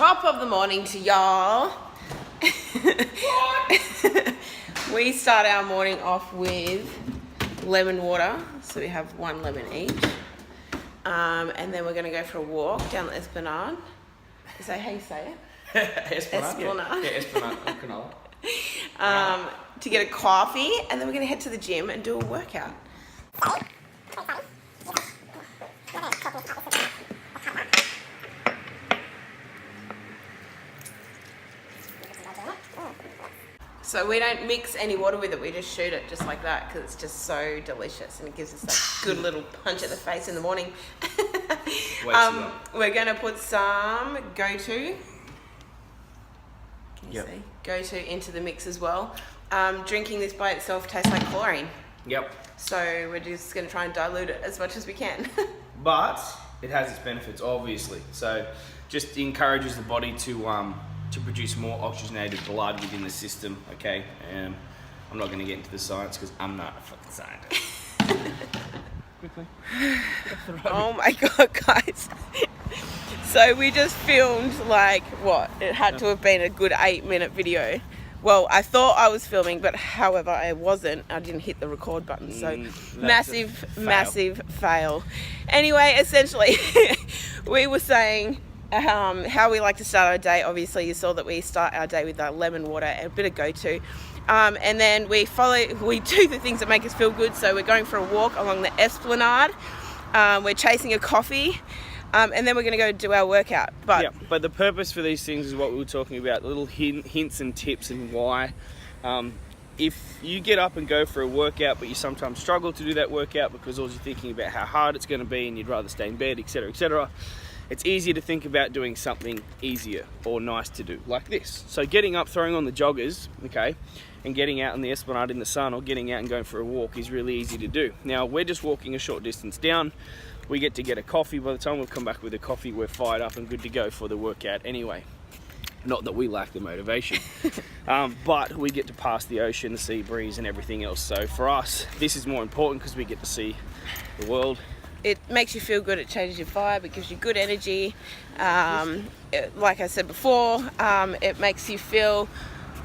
Top of the morning to y'all. We start our morning off with lemon water. So we have 1 lemon each. And then we're going to go for a walk down the Esplanade. Is that how you say it? Esplanade. Yeah, Esplanade. Canola. To get a coffee. And then we're going to head to the gym and do a workout. So we don't mix any water with it, we just shoot it just like that because it's just so delicious and it gives us that good little punch at the face in the morning. We're going to put some Go-To. Can you see? Go-To into the mix as well. Drinking this by itself tastes like chlorine. Yep. So we're just going to try and dilute it as much as we can. But it has its benefits, obviously. So just encourages the body to produce more oxygenated blood within the system, okay? And I'm not going to get into the science because I'm not a fucking scientist. Quickly. Oh my God, guys. So we just filmed like, what? It had to have been a good 8-minute video. Well, I thought I was filming, but however, I wasn't. I didn't hit the record button, so massive fail. Anyway, essentially, we were saying how we like to start our day. Obviously, you saw that we start our day with lemon water and a bit of Go-To. And then we do the things that make us feel good. So we're going for a walk along the Esplanade. We're chasing a coffee. And then we're going to go do our workout. But the purpose for these things is what we were talking about, little hints and tips and why. If you get up and go for a workout, but you sometimes struggle to do that workout because all you're thinking about how hard it's going to be and you'd rather stay in bed, etc., etc., it's easier to think about doing something easier or nice to do, like this. So getting up, throwing on the joggers, okay, and getting out on the Esplanade in the sun or getting out and going for a walk is really easy to do. Now, we're just walking a short distance down. We get to get a coffee. By the time we've come back with a coffee, we're fired up and good to go for the workout anyway. Not that we lack the motivation, but we get to pass the ocean, the sea breeze and everything else. So for us, this is more important because we get to see the world. It makes you feel good, it changes your vibe, it gives you good energy. Like I said before, it makes you feel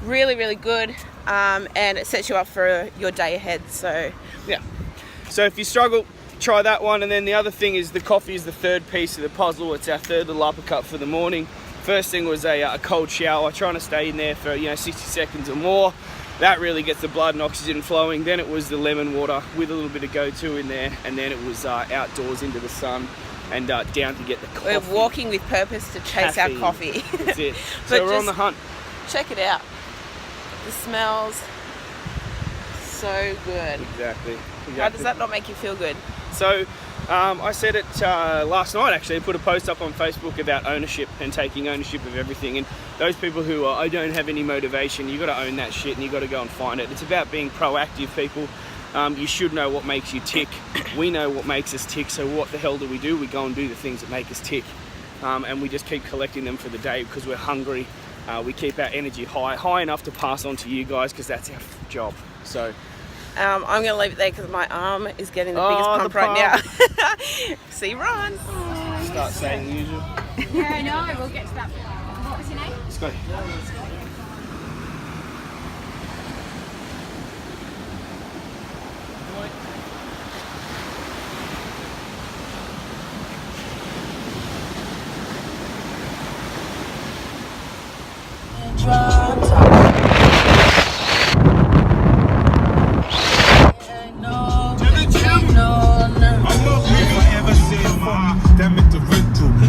really, really good, and it sets you up for your day ahead. So yeah. So if you struggle, try that one. And then the other thing is the coffee is the third piece of the puzzle. It's our third little uppercut for the morning. First thing was a cold shower, trying to stay in there for 60 seconds or more. That really gets the blood and oxygen flowing. Then it was the lemon water with a little bit of Go-To in there, and then it was outdoors into the sun and down to get the coffee. We're walking with purpose to chase our coffee. That's it. So we're on the hunt. Check it out. The smells so good. Exactly. How does that not make you feel good? So I said it last night, actually. I put a post up on Facebook about ownership and taking ownership of everything. And those people who are, I don't have any motivation, you got to own that shit and you got to go and find it. It's about being proactive, people. You should know what makes you tick. We know what makes us tick, so what the hell do? We go and do the things that make us tick. And we just keep collecting them for the day because we're hungry. We keep our energy high enough to pass on to you guys because that's our job. So I'm going to leave it there because my arm is getting the biggest pump right now. See, Ron. Start saying the usual. Yeah, I know. We'll get to that. What was your name? Scotty.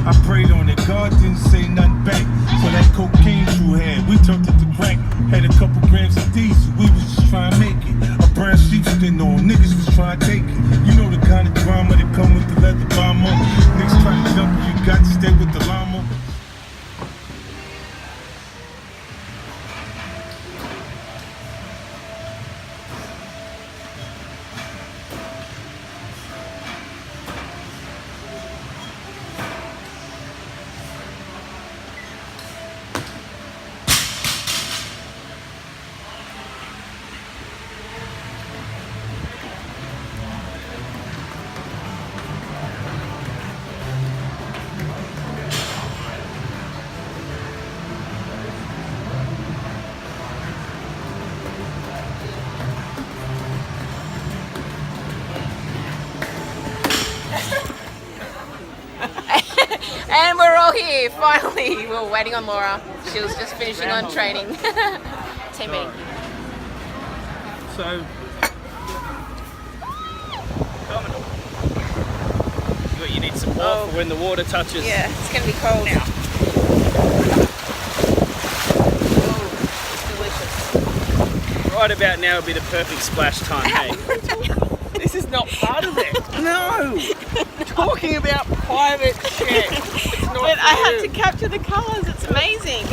I prayed on it, God didn't say nothing back. For that cocaine you had, we turned it to crack. Had a couple grams of diesel, we was just trying to make it. A brown sheep didn't know, niggas was trying to take it. You know the kind of drama that come with the leather bomber. Niggas trying to jump you, got to stay with the llama. finally, we were waiting on Laura. She was just finishing on training. Team meeting. So, Commando. You need some more for when the water touches. Yeah, it's going to be cold now. Delicious. Right about now would be the perfect splash time, hey? This is not part of it. No! Talking about private shit. But I had to capture the colours, it's amazing.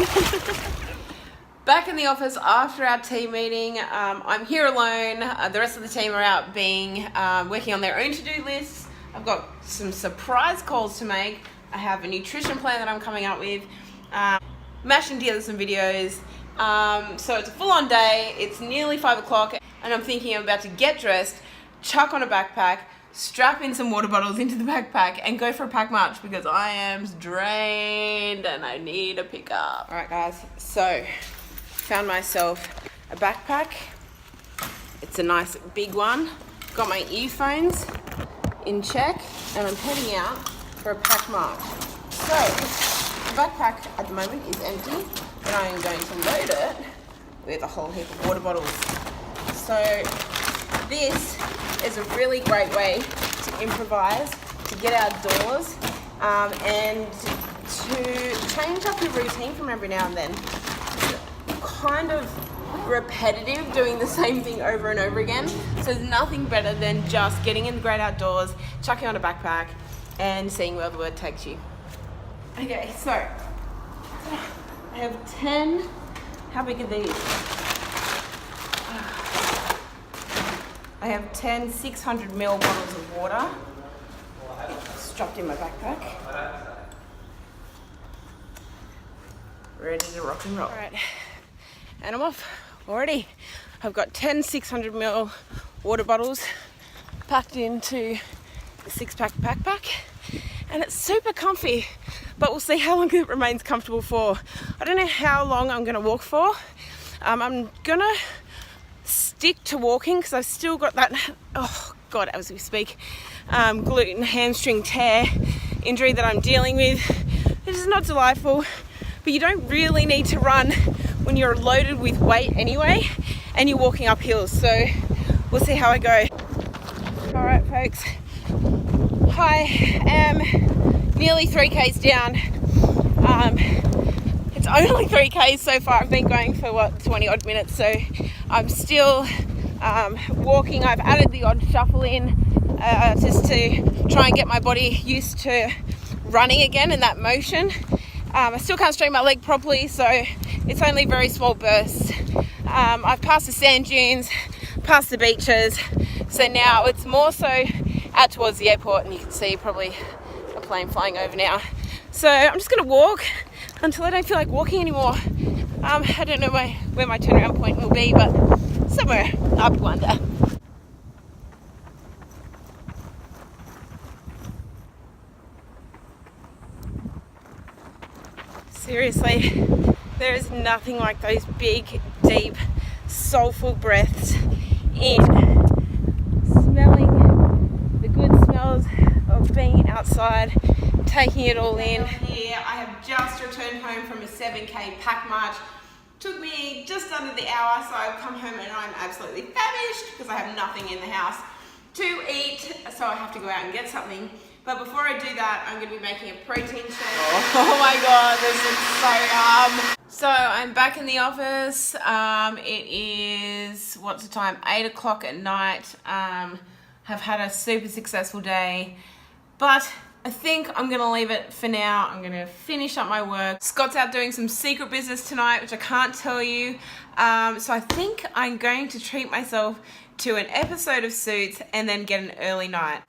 Back in the office after our team meeting. I'm here alone. The rest of the team are out working on their own to-do lists. I've got some surprise calls to make. I have a nutrition plan that I'm coming up with. Mashing together some videos. So it's a full-on day. It's nearly 5 o'clock and I'm thinking I'm about to get dressed, chuck on a backpack, strap in some water bottles into the backpack and go for a pack march because I am drained and I need a pickup. Alright guys, so found myself a backpack. It's a nice big one. Got my earphones in check and I'm heading out for a pack march. So the backpack at the moment is empty, but I am going to load it with a whole heap of water bottles. So this is a really great way to improvise, to get outdoors, and to change up your routine from every now and then. It's kind of repetitive doing the same thing over and over again, so there's nothing better than just getting in the great outdoors, chucking on a backpack and seeing where the word takes you. Okay, so I have 10, how big are these? I have 10 600ml bottles of water strapped in my backpack. Ready to rock and roll. All right, and I'm off already. I've got 10 600ml water bottles packed into the 6-pack backpack and it's super comfy, but we'll see how long it remains comfortable for. I don't know how long I'm gonna walk for. I'm gonna stick to walking because I've still got that, oh God, as we speak, gluten hamstring tear injury that I'm dealing with. It is not delightful, but you don't really need to run when you're loaded with weight anyway and you're walking up hills, so we'll see how I go. All right folks, I am nearly 3Ks down. It's only 3Ks so far. I've been going for what, 20 odd minutes, so I'm still walking. I've added the odd shuffle in just to try and get my body used to running again in that motion. I still can't straighten my leg properly, so it's only very small bursts. I've passed the sand dunes, past the beaches, so now it's more so out towards the airport, and you can see probably a plane flying over now. So I'm just going to walk until I don't feel like walking anymore. I don't know where my turnaround point will be, but somewhere up under. Seriously, there is nothing like those big, deep, soulful breaths in. Smelling the good smells of being outside, taking it all in. Here, I have just returned home from a 7K pack march. Took me just under the hour, so I've come home and I'm absolutely famished because I have nothing in the house to eat, so I have to go out and get something. But before I do that, I'm going to be making a protein shake. Oh my God, this is so yum. So I'm back in the office. It is, what's the time? 8 o'clock at night. Have had a super successful day, but I think I'm going to leave it for now. I'm going to finish up my work. Scott's out doing some secret business tonight, which I can't tell you. So I think I'm going to treat myself to an episode of Suits and then get an early night.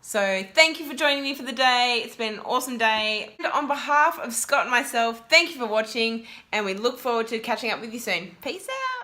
So thank you for joining me for the day. It's been an awesome day. And on behalf of Scott and myself, thank you for watching, and we look forward to catching up with you soon. Peace out.